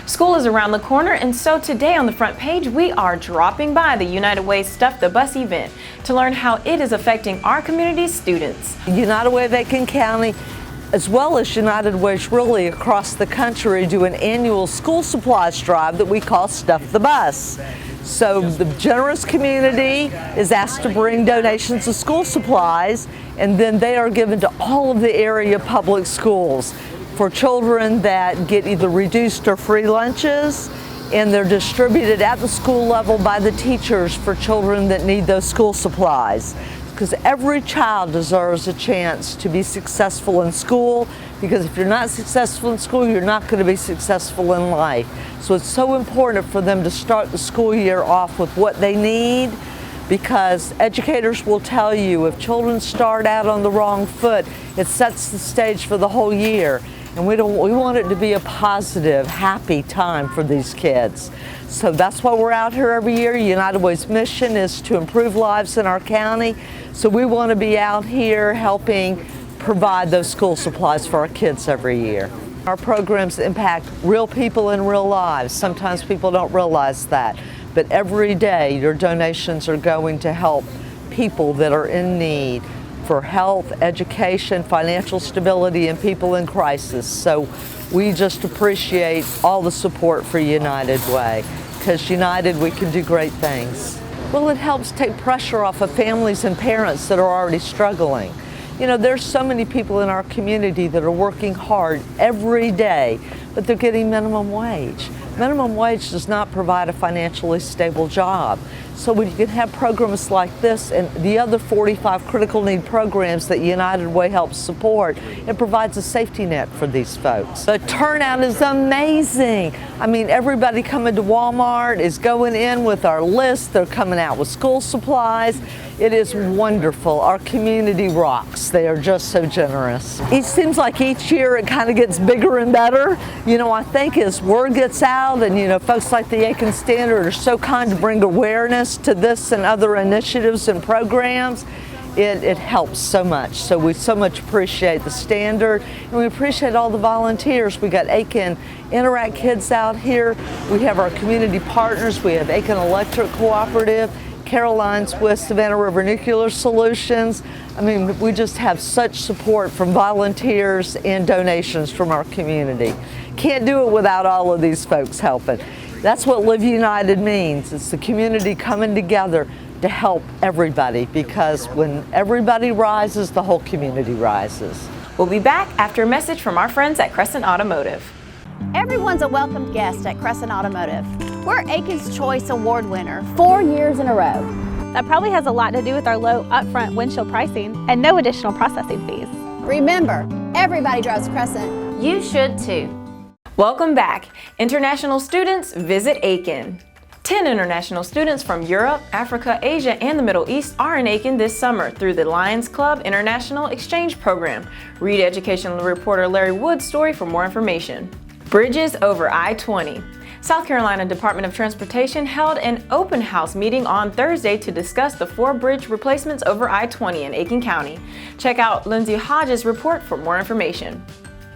School is around the corner, and so today on the front page we are dropping by the United Way Stuff the Bus event to learn how it is affecting our community's students. United Way of Aiken County, as well as United Ways really across the country, do an annual school supplies drive that we call Stuff the Bus. So the generous community is asked to bring donations of school supplies, and then they are given to all of the area public schools for children that get either reduced or free lunches, and they're distributed at the school level by the teachers for children that need those school supplies. Because every child deserves a chance to be successful in school, because if you're not successful in school, you're not going to be successful in life. So it's so important for them to start the school year off with what they need, because educators will tell you if children start out on the wrong foot, it sets the stage for the whole year. And we want it to be a positive, happy time for these kids. So that's why we're out here every year. United Way's mission is to improve lives in our county. So we want to be out here helping provide those school supplies for our kids every year. Our programs impact real people in real lives. Sometimes people don't realize that. But every day your donations are going to help people that are in need for health, education, financial stability, and people in crisis. So we just appreciate all the support for United Way, because United, we can do great things. Well, it helps take pressure off of families and parents that are already struggling. You know, there's so many people in our community that are working hard every day, but they're getting minimum wage. Minimum wage does not provide a financially stable job. So when you can have programs like this and the other 45 critical need programs that United Way helps support, it provides a safety net for these folks. The turnout is amazing. I mean, everybody coming to Walmart is going in with our list. They're coming out with school supplies. It is wonderful. Our community rocks. They are just so generous. It seems like each year it kind of gets bigger and better. You know, I think as word gets out and, you know, folks like the Aiken Standard are so kind to bring awareness to this and other initiatives and programs, it helps so much. So we so much appreciate the Standard, and we appreciate all the volunteers. We got Aiken Interact Kids out here. We have our community partners. We have Aiken Electric Cooperative, Caroline's with Savannah River Nuclear Solutions. I mean, we just have such support from volunteers and donations from our community. Can't do it without all of these folks helping. That's what Live United means. It's the community coming together to help everybody, because when everybody rises, the whole community rises. We'll be back after a message from our friends at Crescent Automotive. Everyone's a welcome guest at Crescent Automotive. We're Aiken's Choice Award winner 4 years in a row. That probably has a lot to do with our low upfront windshield pricing and no additional processing fees. Remember, everybody drives Crescent. You should too. Welcome back. International students visit Aiken. 10 international students from Europe, Africa, Asia, and the Middle East are in Aiken this summer through the Lions Club International Exchange Program. Read educational reporter Larry Wood's story for more information. Bridges over I-20. South Carolina Department of Transportation held an open house meeting on Thursday to discuss the 4 bridge replacements over I-20 in Aiken County. Check out Lindsay Hodges' report for more information.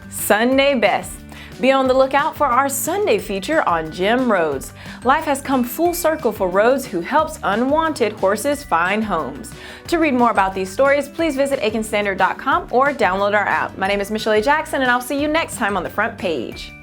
Sunday Best. Be on the lookout for our Sunday feature on Gem Roads. Life has come full circle for Rhodes, who helps unwanted horses find homes. To read more about these stories, please visit aikenstandard.com or download our app. My name is Michel'le Jackson, and I'll see you next time on the front page.